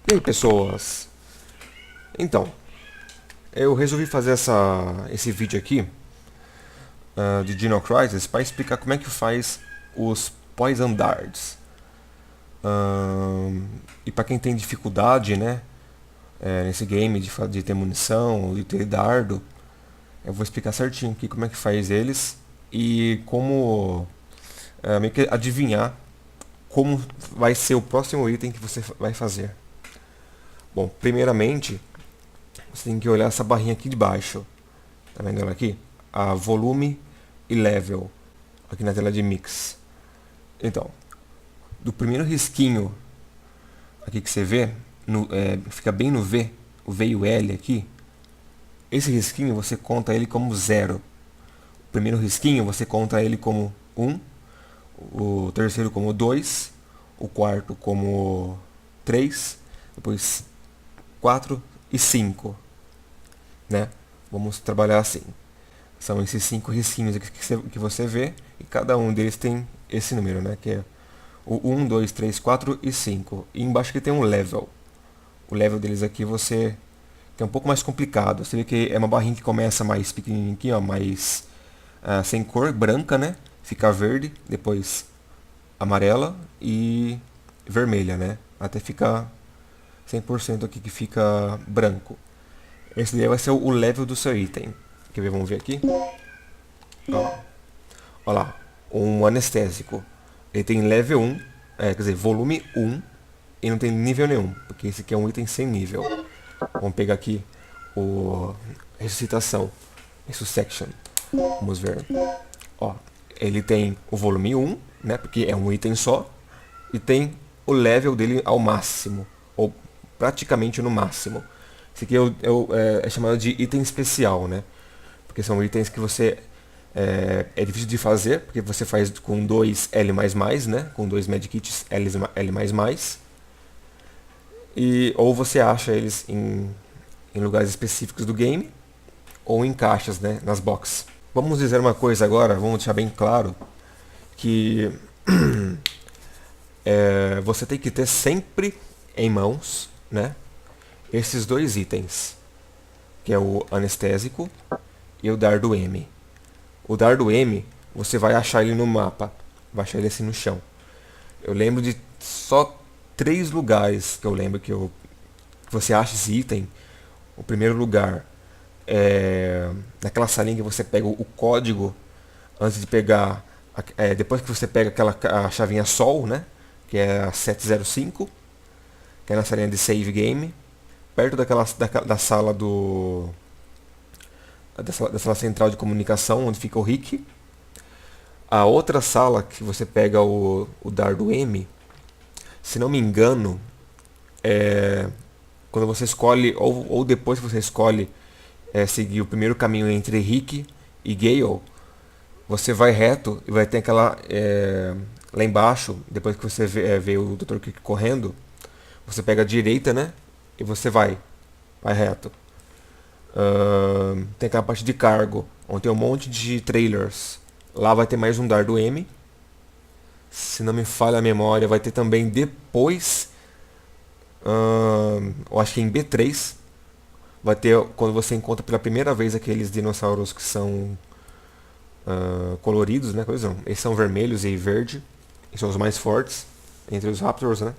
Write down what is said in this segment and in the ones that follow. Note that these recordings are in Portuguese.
E aí, pessoas? Então, eu resolvi fazer esse vídeo aqui de Dino Crisis para explicar como é que faz os Poison Darts. E para quem tem dificuldade, né, nesse game de ter munição, de ter dardo, eu vou explicar certinho aqui como é que faz eles e como meio que adivinhar como vai ser o próximo item que você vai fazer. Bom, primeiramente, você tem que olhar essa barrinha aqui de baixo. Tá vendo ela aqui? A volume e level. Aqui na tela de mix. Então, do primeiro risquinho aqui que você vê, fica bem no V, o V e o L aqui. Esse risquinho você conta ele como 0. O primeiro risquinho você conta ele como 1. O terceiro como 2. O quarto como 3. Depois 4 e 5. Né? Vamos trabalhar assim. São esses 5 risquinhos aqui que você vê, e cada um deles tem esse número, né? Que é o 1, 2, 3, 4 e 5. E embaixo aqui tem um level. O level deles aqui que é um pouco mais complicado. Você vê que é uma barrinha que começa mais pequenininha aqui, ó, mais sem cor, branca, né? Fica verde, depois amarela e vermelha, né? Até ficar 100% aqui que fica branco. Esse daí vai ser o level do seu item. Quer ver? Vamos ver aqui. Ó. Olha lá. Um anestésico. Ele tem level 1, quer dizer, volume 1, e não tem nível nenhum, porque esse aqui é um item sem nível. Vamos pegar aqui o ressuscitação, resuscitation. Vamos ver. Ó, ele tem o volume 1, né, porque é um item só, e tem o level dele ao máximo, ou praticamente no máximo. Esse aqui é chamado de item especial, né? Porque são itens que você é difícil de fazer, porque você faz com 2 L++, né? Com 2 medkits L++. Ou você acha eles em lugares específicos do game, ou em caixas, né? Nas boxes. Vamos dizer uma coisa agora, vamos deixar bem claro, que você tem que ter sempre em mãos, né? Esses dois itens, que é o anestésico e o dardo M. O dardo M, você vai achar ele no mapa, vai achar ele assim no chão. Eu lembro de só 3 lugares que eu lembro que você acha esse item. O primeiro lugar é naquela salinha que você pega o código antes de pegar, depois que você pega a chavinha Sol, né, que é a 705, que é na salinha de save game, perto da sala da sala central de comunicação, onde fica o Rick. A outra sala que você pega o dardo M, se não me engano, quando você escolhe, ou depois que você escolhe seguir o primeiro caminho entre Rick e Gale, você vai reto e vai ter aquela lá embaixo, depois que você vê o Dr. Kirk correndo, você pega a direita, né? E você vai reto. Tem aquela parte de cargo, onde tem um monte de trailers. Lá vai ter mais um dardo M. Se não me falha a memória, vai ter também depois, eu acho que em B3, vai ter quando você encontra pela primeira vez aqueles dinossauros que são coloridos, né? Eles são vermelhos e verde, e são os mais fortes entre os Raptors, né?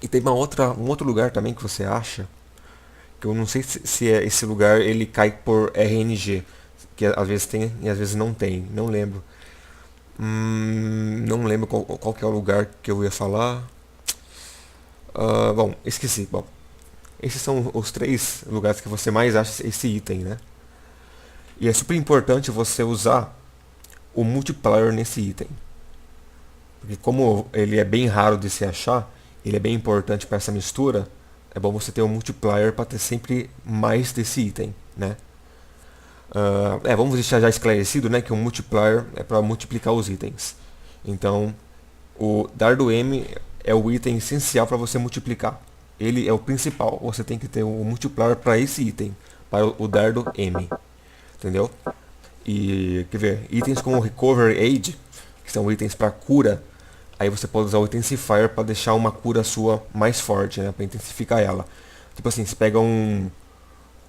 E tem um outro lugar também que você acha, que eu não sei se é esse lugar, ele cai por RNG, que às vezes tem e às vezes não tem, não lembro. Não lembro qual que é o lugar que eu ia falar. Bom, esqueci. Bom, esses são os 3 lugares que você mais acha esse item, né? E é super importante você usar o multiplier nesse item. Porque como ele é bem raro de se achar, ele é bem importante para essa mistura, é bom você ter um multiplier para ter sempre mais desse item, né? Vamos deixar já esclarecido, né, que o multiplier é para multiplicar os itens. Então, o dardo M é o item essencial para você multiplicar. Ele é o principal. Você tem que ter um multiplier para esse item, para o dardo M. Entendeu? E, quer ver, itens como Recovery Aid, que são itens para cura, Aí você pode usar o Intensifier para deixar uma cura sua mais forte, né? Para intensificar ela. Tipo assim, você pega um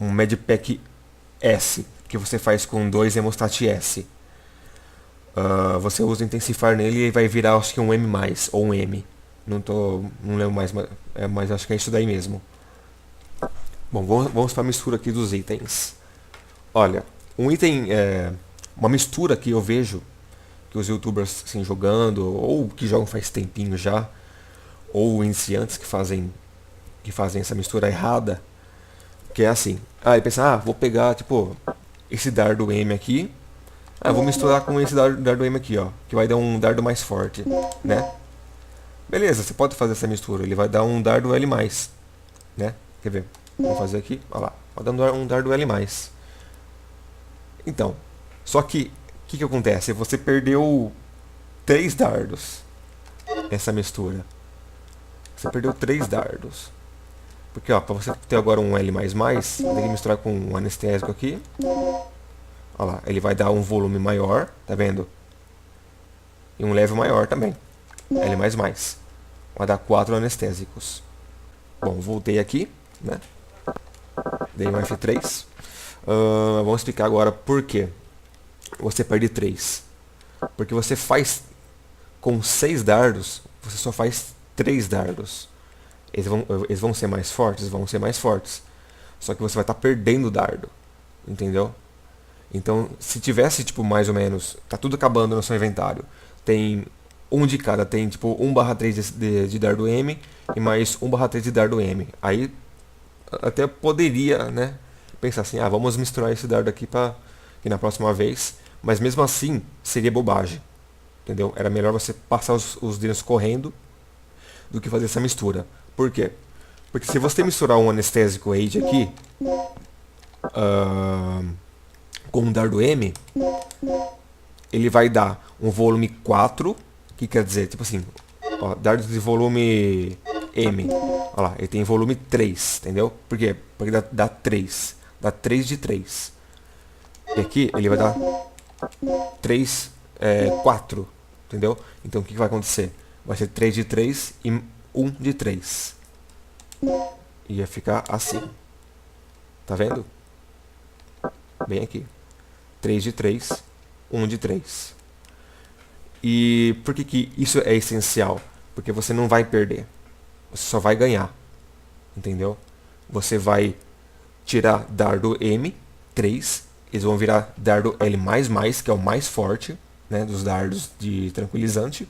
Medpack S, que você faz com 2 Hemostat S. Você usa o Intensifier nele e vai virar acho que um M+, ou um M. Não lembro mais, mas acho que é isso daí mesmo. Bom, vamos para a mistura aqui dos itens. Olha, uma mistura que eu vejo que os youtubers assim, jogando, ou que jogam faz tempinho já, ou iniciantes que fazem essa mistura errada, que é assim, ele pensa, vou pegar, tipo, esse dardo M aqui, vou misturar com esse dardo M aqui, ó, que vai dar um dardo mais forte, né? Beleza, você pode fazer essa mistura, ele vai dar um dardo L+, né? Quer ver? Vou fazer aqui, olha lá, vai dando um dardo L+. Então, só que, o que acontece? Você perdeu 3 dardos nessa mistura. Você perdeu 3 dardos. Porque, ó, pra você ter agora um L++, você tem que misturar com um anestésico aqui. Olha lá, ele vai dar um volume maior, tá vendo? E um level maior também. L++. Vai dar 4 anestésicos. Bom, voltei aqui, né? Dei um F3. Vamos explicar agora por que você perde 3. Porque você faz com 6 dardos, você só faz 3 dardos. Eles vão ser mais fortes? Vão ser mais fortes. Só que você vai estar perdendo dardo. Entendeu? Então, se tivesse, tipo, mais ou menos, tá tudo acabando no seu inventário. Tem um de cada, tem tipo 1/3 de dardo M e mais 1/3 de dardo M. Aí até poderia, né, pensar assim, vamos misturar esse dardo aqui para que na próxima vez, mas mesmo assim seria bobagem, entendeu? Era melhor você passar os dinos correndo do que fazer essa mistura. Por quê? Porque se você misturar um anestésico Age aqui com um dardo M, ele vai dar um volume 4, que quer dizer, tipo assim, ó, dardos de volume M. Olha lá, ele tem volume 3, entendeu? Por quê? Porque dá 3. Dá 3 de 3. E aqui ele vai dar 4, entendeu? Então o que vai acontecer? Vai ser 3 de 3 e 1 de 3. Ia ficar assim. Tá vendo? Bem aqui. 3 de 3, 1 de 3. E por que isso é essencial? Porque você não vai perder. Você só vai ganhar. Entendeu? Você vai tirar dardo M, 3. Eles vão virar dardo L++, que é o mais forte, né, dos dardos de tranquilizante.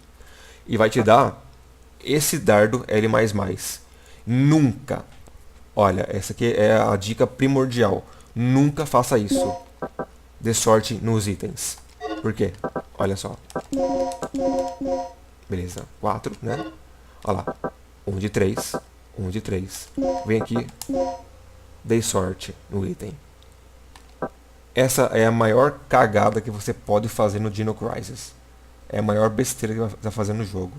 E vai te dar esse dardo L++. Nunca. Olha, essa aqui é a dica primordial. Nunca faça isso. Dê sorte nos itens. Por quê? Olha só. Beleza. 4, né? Olha lá. 1 de 3. 1 de 3. Vem aqui. Dei sorte no item. Essa é a maior cagada que você pode fazer no Dino Crisis. É a maior besteira que você vai fazer no jogo.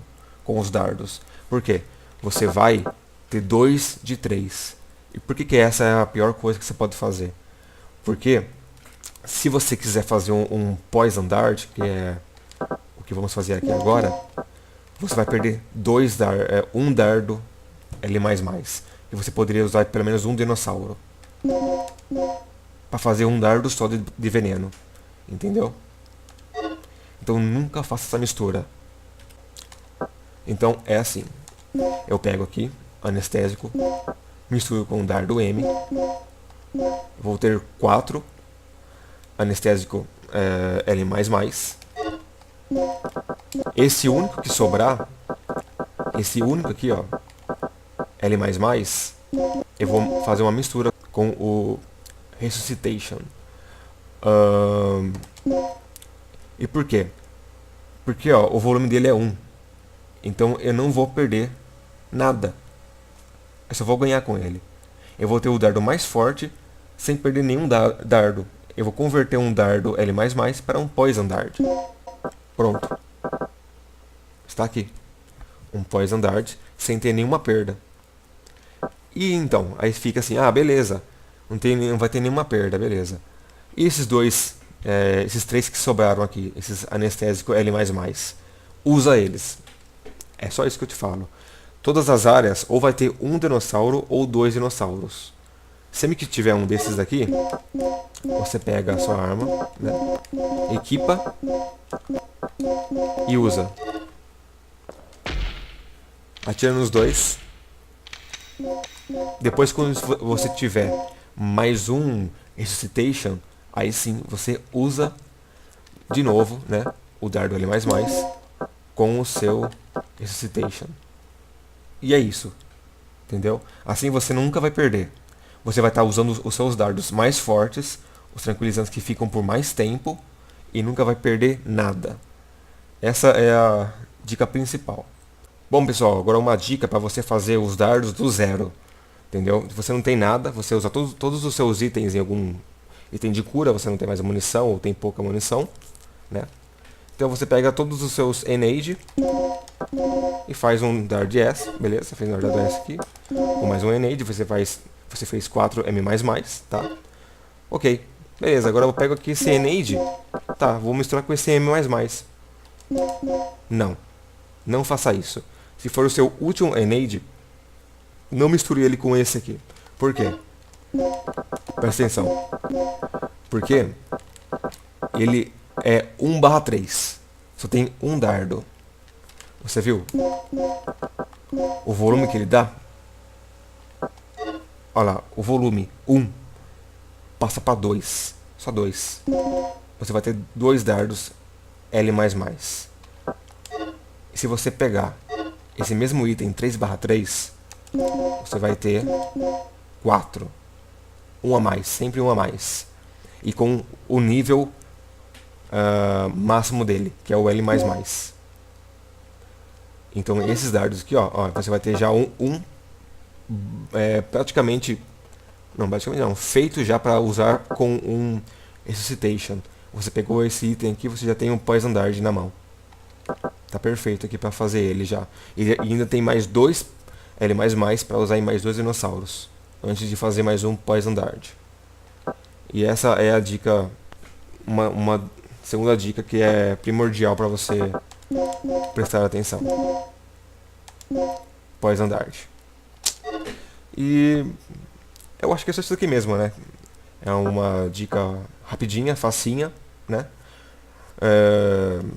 Com os dardos. Por quê? Você vai ter 2 de 3. E por que essa é a pior coisa que você pode fazer? Porque se você quiser fazer um Poison Dart, que é o que vamos fazer aqui agora, você vai perder um dardo L++. E você poderia usar pelo menos um dinossauro para fazer um dardo só de veneno. Entendeu? Então nunca faça essa mistura. Então é assim. Eu pego aqui, anestésico, misturo com um dardo M. Vou ter 4. Anestésico L++. Esse único que sobrar, esse único aqui, ó, L++, eu vou fazer uma mistura com o Resuscitation. E por quê? Porque ó, o volume dele é 1. Então eu não vou perder nada. Eu só vou ganhar com ele. Eu vou ter o dardo mais forte sem perder nenhum dardo. Eu vou converter um dardo L++ para um Poison Dart. Pronto. Está aqui. Um Poison Dart sem ter nenhuma perda. E então, aí fica assim, beleza. Não vai ter nenhuma perda, beleza. E esses dois, esses 3 que sobraram aqui, esses anestésicos L++, usa eles. É só isso que eu te falo. Todas as áreas ou vai ter um dinossauro ou dois dinossauros. Sempre que tiver um desses aqui, você pega a sua arma, né? Equipa e usa. Atira nos dois. Depois, quando você tiver mais um Resuscitation, aí sim você usa de novo, né, o dardo L++ com o seu Resuscitation. E é isso, entendeu? Assim você nunca vai perder. Você vai estar usando os seus dardos mais fortes, os tranquilizantes que ficam por mais tempo, e nunca vai perder nada. Essa é a dica principal. Bom, pessoal, agora uma dica para você fazer os dardos do zero. Entendeu? Se você não tem nada, você usa todos os seus itens em algum item de cura, você não tem mais munição ou tem pouca munição, né? Então você pega todos os seus Enade e faz um Dard S, beleza? Você fez um Dard S aqui, com mais um Enade, você fez 4 M++, tá? Ok, beleza, agora eu pego aqui esse Enade, tá, vou misturar com esse M++. Não, não faça isso. Se for o seu último Enade, não misture ele com esse aqui. Por quê? Presta atenção. Porque ele é 1/3. Só tem um dardo. Você viu? O volume que ele dá? Olha lá, o volume 1 passa para 2. Só 2. Você vai ter 2 dardos L++. E se você pegar esse mesmo item 3/3, você vai ter 4. Um a mais, sempre um a mais. E com o nível máximo dele, que é o L++. Então esses dardos aqui, ó, você vai ter já praticamente não, feito já para usar com um Resuscitation. Você pegou esse item aqui, você já tem um Poison Dart na mão. Tá perfeito aqui para fazer ele já. E ainda tem mais 2 L++ para usar em mais 2 dinossauros, antes de fazer mais um Poison Dart. E essa é a dica, uma segunda dica que é primordial para você prestar atenção. Poison Dart. E eu acho que é só isso aqui mesmo, né? É uma dica rapidinha, facinha, né?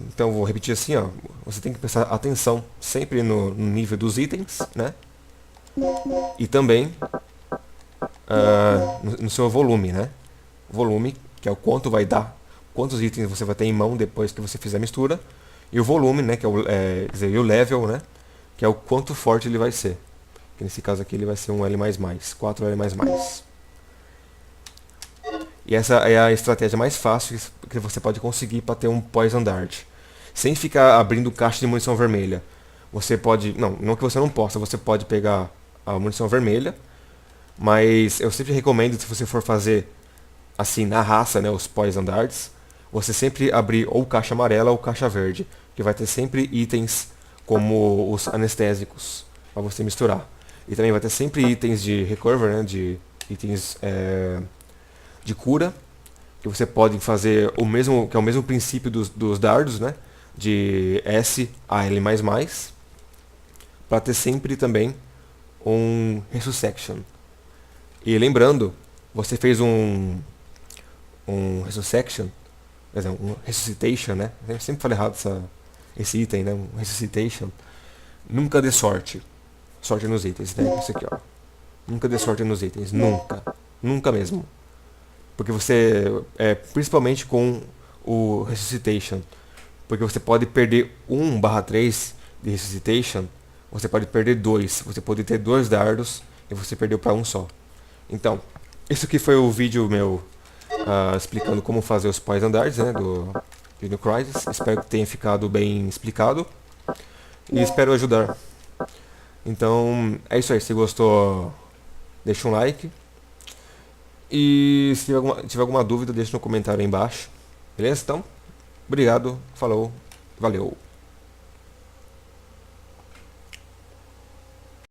Então eu vou repetir assim, ó. Você tem que prestar atenção sempre no nível dos itens, né? E também no seu volume, né? Volume, que é o quanto vai dar, quantos itens você vai ter em mão depois que você fizer a mistura. E o volume, né? Que é quer dizer, e o level, né? Que é o quanto forte ele vai ser. Que nesse caso aqui ele vai ser um L++, 4 L++. E essa é a estratégia mais fácil que você pode conseguir para ter um Poison Dart. Sem ficar abrindo caixa de munição vermelha. Você pode... Não que você não possa. Você pode pegar a munição vermelha. Mas eu sempre recomendo, se você for fazer assim na raça, né, os Poison Darts, você sempre abrir ou caixa amarela ou caixa verde. Que vai ter sempre itens como os anestésicos para você misturar. E também vai ter sempre itens de recover, né, de itens de cura, que você pode fazer o mesmo, que é o mesmo princípio dos dardos, né, de S a L++, para ter sempre também um Resuscitation. E lembrando, você fez um Resuscitation, quer dizer, um Resuscitation, né, eu sempre falei errado esse item, né, um Resuscitation, nunca dê sorte. Sorte nos itens, né? Isso aqui, ó. Nunca dê sorte nos itens. Nunca. Nunca mesmo. Porque você... principalmente com o Resuscitation. Porque você pode perder 1/3 de Resuscitation. Você pode perder 2. Você pode ter 2 dardos e você perdeu para um só. Então, esse aqui foi o vídeo meu explicando como fazer os Poison Darts, né? Do Dino Crisis. Espero que tenha ficado bem explicado. E espero ajudar. Então, é isso aí. Se gostou, deixa um like. E se tiver alguma dúvida, deixa no comentário aí embaixo. Beleza? Então, obrigado, falou, valeu.